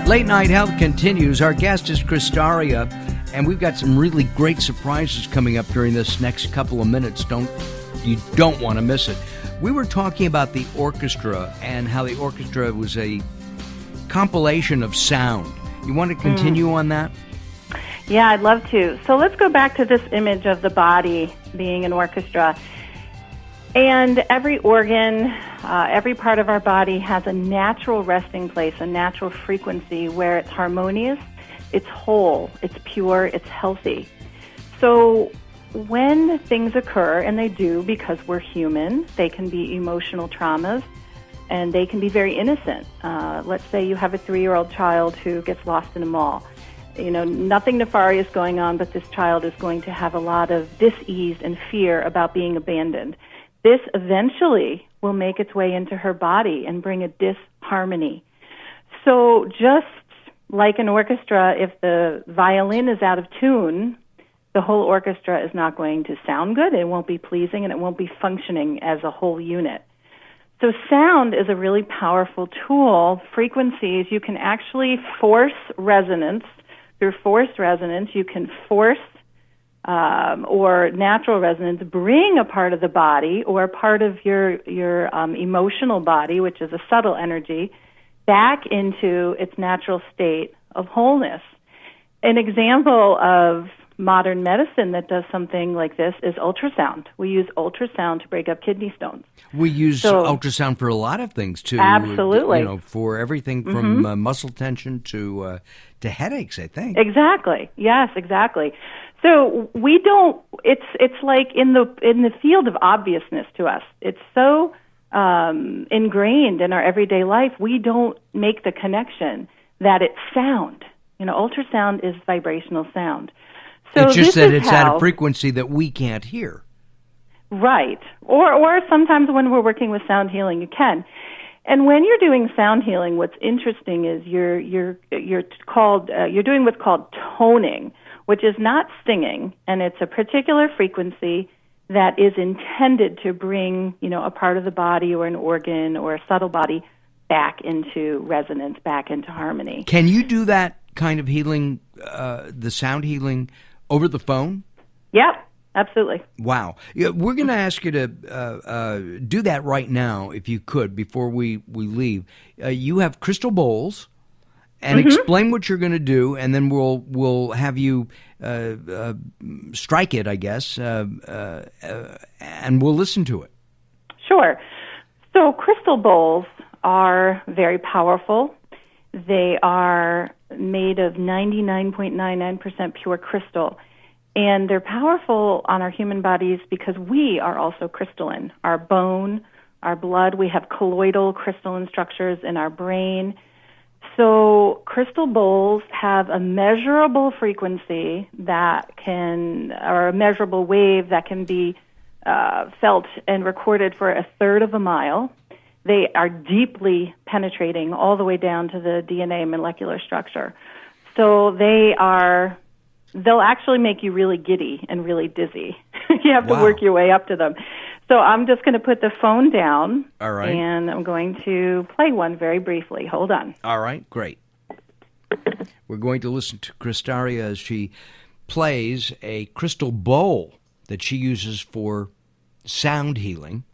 Late Night Health continues. Our guest is Christaria, and we've got some really great surprises coming up during this next couple of minutes. You don't want to miss it. We were talking about the orchestra and how the orchestra was a compilation of sound. You want to continue on that? Yeah, I'd love to. So let's go back to this image of the body being an orchestra. And every organ, every part of our body has a natural resting place, a natural frequency where it's harmonious, it's whole, it's pure, it's healthy. So when things occur, and they do because we're human, they can be emotional traumas, and they can be very innocent. Let's say you have a 3-year-old child who gets lost in a mall. You know, nothing nefarious going on, but this child is going to have a lot of dis-ease and fear about being abandoned. This eventually will make its way into her body and bring a disharmony. So just like an orchestra, if the violin is out of tune, the whole orchestra is not going to sound good, it won't be pleasing, and it won't be functioning as a whole unit. So sound is a really powerful tool. Frequencies, you can actually force resonance. Through forced resonance, you can force or natural resonance, bring a part of the body or a part of your emotional body, which is a subtle energy, back into its natural state of wholeness. An example of modern medicine that does something like this is ultrasound. We use ultrasound to break up kidney stones. We use ultrasound for a lot of things too. Absolutely. You know, for everything from muscle tension to headaches, I think. Exactly. Yes, exactly. So we don't. It's like in the field of obviousness to us. It's so ingrained in our everyday life. We don't make the connection that it's sound. You know, ultrasound is vibrational sound. So it's just that it's at a frequency that we can't hear. Right. Or sometimes when we're working with sound healing, you can. And when you're doing sound healing, what's interesting is you're doing what's called toning, which is not singing, and it's a particular frequency that is intended to bring, you know, a part of the body or an organ or a subtle body back into resonance, back into harmony. Can you do that kind of healing, the sound healing, over the phone? Yep, absolutely. Wow. Yeah, we're going to ask you to do that right now, if you could, before we leave. You have crystal bowls, and explain what you're going to do, and then we'll have you strike it, I guess, and we'll listen to it. Sure. So crystal bowls are very powerful. They are made of 99.99% pure crystal. And they're powerful on our human bodies because we are also crystalline. Our bone, our blood, we have colloidal crystalline structures in our brain. So crystal bowls have a measurable frequency or a measurable wave that can be felt and recorded for 1/3 of a mile. They are deeply penetrating all the way down to the DNA molecular structure. So they'll actually make you really giddy and really dizzy. You have to work your way up to them. So I'm just going to put the phone down. All right. And I'm going to play one very briefly. Hold on. All right, great. We're going to listen to Christaria as she plays a crystal bowl that she uses for sound healing.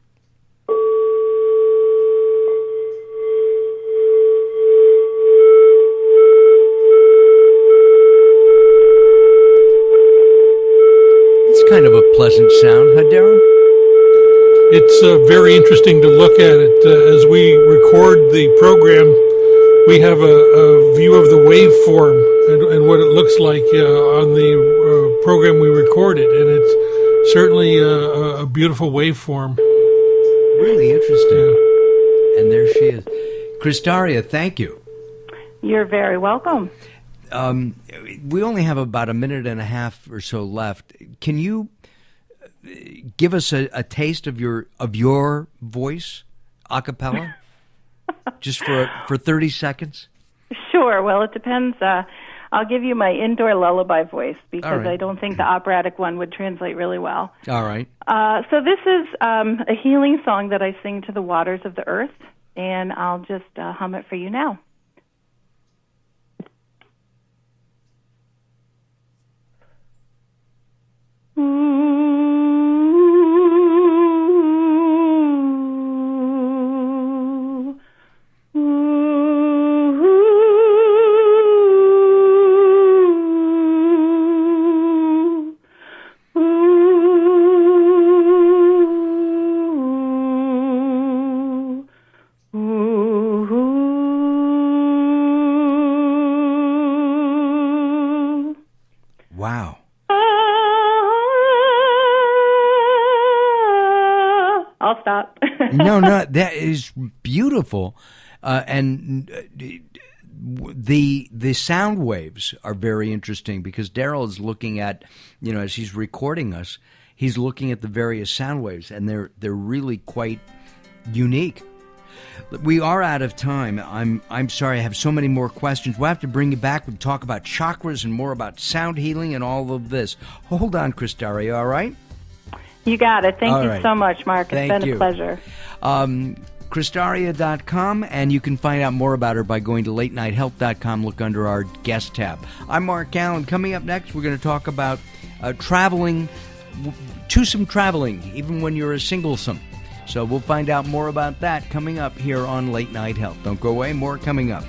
Kind of a pleasant sound, huh, Darren? It's very interesting to look at it. As we record the program, we have a view of the waveform and what it looks like on the program we recorded, and it's certainly a beautiful waveform. Really interesting. Yeah. And there she is. Christaria, thank you. You're very welcome. We only have about a minute and a half or so left. Can you give us a taste of your voice, a cappella, just for 30 seconds? Sure. Well, it depends. I'll give you my indoor lullaby voice because I don't think the operatic one would translate really well. All right. So this is a healing song that I sing to the waters of the earth, and I'll just hum it for you now. Wow. I'll stop. No, that is beautiful. And the sound waves are very interesting because Daryl is looking at, as he's recording us, he's looking at the various sound waves, and they're really quite unique. We are out of time. I'm sorry, I have so many more questions. We'll have to bring you back. We'll talk about chakras and more about sound healing and all of this. Hold on, Christaria, all right? You got it. Thank All you right. so much, Mark. It's Thank been you. a pleasure. Christaria.com, and you can find out more about her by going to latenighthealth.com. Look under our guest tab. I'm Mark Alyn. Coming up next, we're going to talk about traveling, twosome traveling, even when you're a singlesome. So we'll find out more about that coming up here on Late Night Health. Don't go away. More coming up.